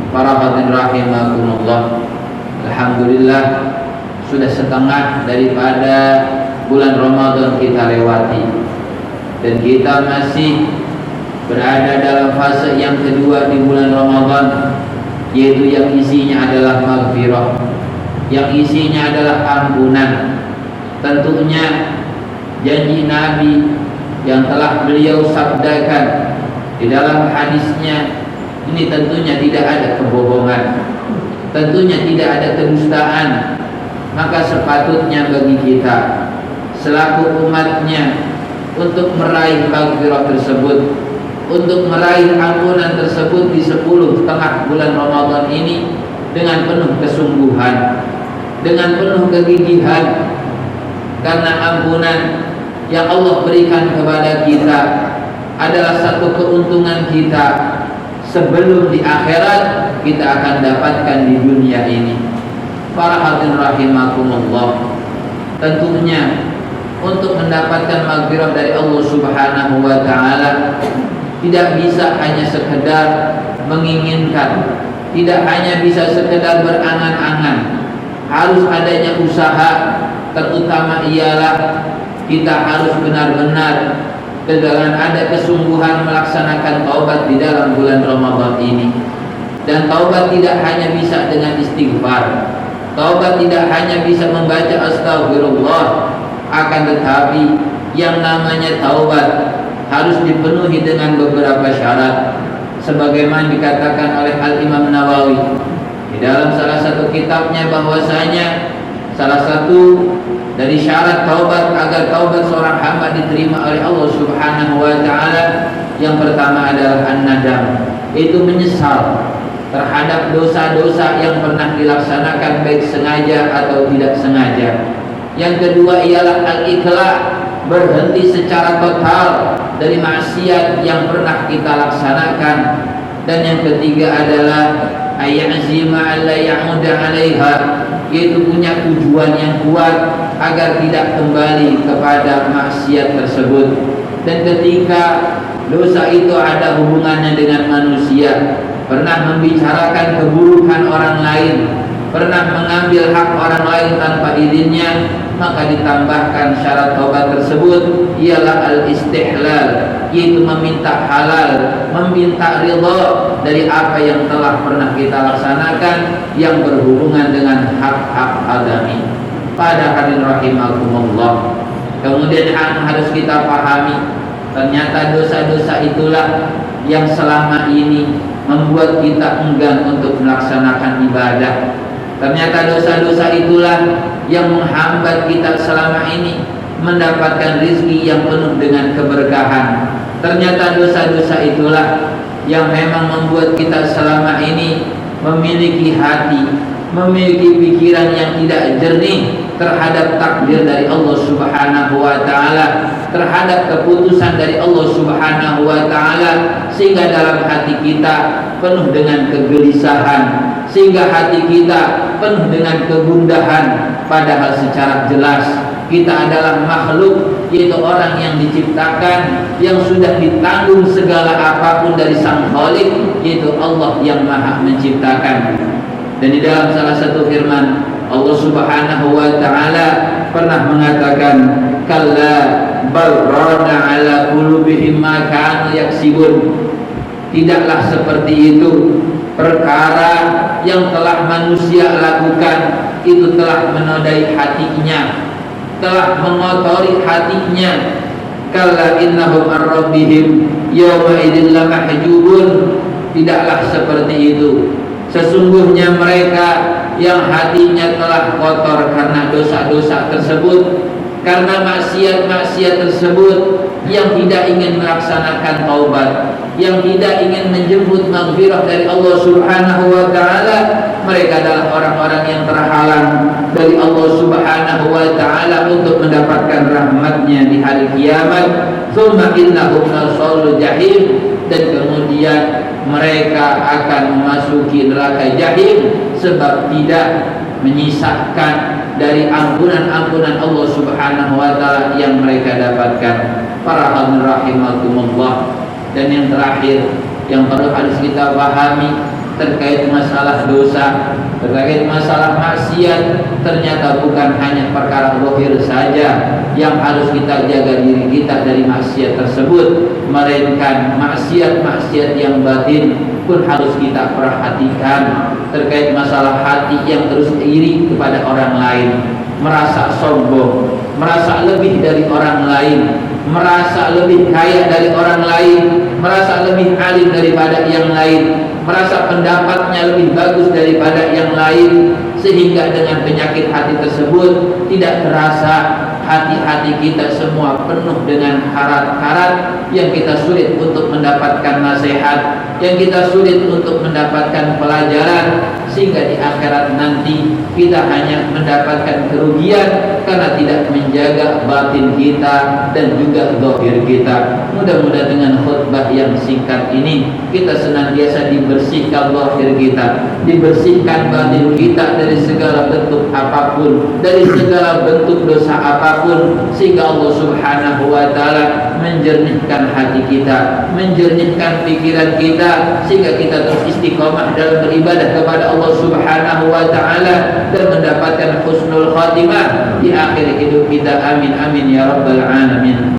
Para hadirin rahimakumullah, alhamdulillah sudah setengah daripada bulan Ramadan kita lewati, dan kita masih berada dalam fase yang kedua di bulan Ramadan, yaitu yang isinya adalah maghfirah, yang isinya adalah ampunan. Tentunya janji Nabi yang telah beliau sabdakan di dalam hadisnya ini tentunya tidak ada kebohongan, tentunya tidak ada kedustaan. Maka sepatutnya bagi kita selaku umatnya untuk meraih maghfirah tersebut, untuk meraih ampunan tersebut di 10 setengah bulan Ramadan ini dengan penuh kesungguhan, dengan penuh kegigihan. Karena ampunan yang Allah berikan kepada kita adalah satu keuntungan kita sebelum di akhirat kita akan dapatkan di dunia ini. Para hadirin rahimakumullah, tentunya untuk mendapatkan maghfirah dari Allah Subhanahu wa taala tidak bisa hanya sekedar menginginkan, tidak hanya bisa sekedar berangan-angan. Harus adanya usaha, terutama ialah kita harus benar-benar dengan ada kesungguhan melaksanakan taubat di dalam bulan Ramadan ini. Dan taubat tidak hanya bisa dengan istighfar, taubat tidak hanya bisa membaca astagfirullah, akan tetapi yang namanya taubat harus dipenuhi dengan beberapa syarat, sebagaimana dikatakan oleh Al-Imam Nawawi di dalam salah satu kitabnya, bahwasanya salah satu dari syarat taubat agar taubat seorang hamba diterima oleh Allah Subhanahu wa taala, yang pertama adalah an-nadam, itu menyesal terhadap dosa-dosa yang pernah dilaksanakan baik sengaja atau tidak sengaja. Yang kedua ialah al-iqla', berhenti secara total dari maksiat yang pernah kita laksanakan. Dan yang ketiga adalah ayyazima alla ya'uda 'alaiha, yaitu punya tujuan yang kuat agar tidak kembali kepada maksiat tersebut. Dan ketika dosa itu ada hubungannya dengan manusia, pernah membicarakan keburukan orang lain, pernah mengambil hak orang lain tanpa izinnya, maka ditambahkan syarat taubat tersebut ialah al-istihlal, yaitu meminta halal, meminta ridha dari apa yang telah pernah kita laksanakan yang berhubungan dengan hak-hak adami. Pada hadirin rahimakumullah, kemudian harus kita pahami, ternyata dosa-dosa itulah yang selama ini membuat kita enggan untuk melaksanakan ibadah. Ternyata dosa-dosa itulah yang menghambat kita selama ini mendapatkan rezeki yang penuh dengan keberkahan. Ternyata dosa-dosa itulah yang memang membuat kita selama ini memiliki hati, memiliki pikiran yang tidak jernih terhadap takdir dari Allah Subhanahu wa taala, terhadap keputusan dari Allah Subhanahu wa taala, sehingga dalam hati kita penuh dengan kegelisahan, sehingga hati kita penuh dengan kegundahan. Padahal secara jelas kita adalah makhluk, yaitu orang yang diciptakan, yang sudah ditanggung segala apapun dari Sang Khalik, yaitu Allah yang Maha Menciptakan. Dan di dalam salah satu firman Allah Subhanahu wa taala pernah mengatakan, kalla bal rana ala qulubihim ma kanu yaksibun. Tidaklah seperti itu, perkara yang telah manusia lakukan itu telah menodai hatinya, telah mengotori hatinya. Kalla innahum ar-rabbihim yawma idzin lamahjubun. Tidaklah seperti itu, sesungguhnya mereka yang hatinya telah kotor karena dosa-dosa tersebut, karena maksiat-maksiat tersebut, yang tidak ingin melaksanakan taubat, yang tidak ingin menjemput maghfirah dari Allah Subhanahu wa taala. Mereka adalah orang-orang yang terhalang dari Allah Subhanahu wa taala untuk mendapatkan rahmatnya di hari kiamat. Tsumma innahum lasalul jahim, dan kemudian mereka akan memasuki neraka jahim sebab tidak menyisakan dari ampunan-ampunan Allah Subhanahu wa taala yang mereka dapatkan. Para hadirin rahimakumullah, dan yang terakhir yang perlu harus kita pahami terkait masalah dosa, terkait masalah maksiat, ternyata bukan hanya perkara zahir saja yang harus kita jaga diri kita dari maksiat tersebut, melainkan maksiat-maksiat yang batin pun harus kita perhatikan. Terkait masalah hati yang terus iri kepada orang lain, merasa sombong, merasa lebih dari orang lain, merasa lebih kaya dari orang lain, merasa lebih alim daripada yang lain, merasa pendapatnya lebih bagus daripada yang lain, sehingga dengan penyakit hati tersebut tidak terasa hati-hati kita semua penuh dengan harat-harat yang kita sulit untuk mendapatkan nasihat, yang kita sulit untuk mendapatkan pelajaran, sehingga di akhirat nanti kita hanya mendapatkan kerugian karena tidak menjaga batin kita dan juga zahir kita. Mudah-mudahan dengan khutbah yang singkat ini kita senantiasa dibersihkan zahir kita, dibersihkan batin kita dari segala bentuk apapun, dari segala bentuk dosa apapun, sehingga Allah Subhanahu wa taala menjernihkan hati kita, menjernihkan pikiran kita, sehingga kita terus istiqomah dalam beribadah kepada Allah Subhanahu wa taala dan mendapatkan husnul khatimah di akhir hidup kita. Amin amin ya rabbal alamin.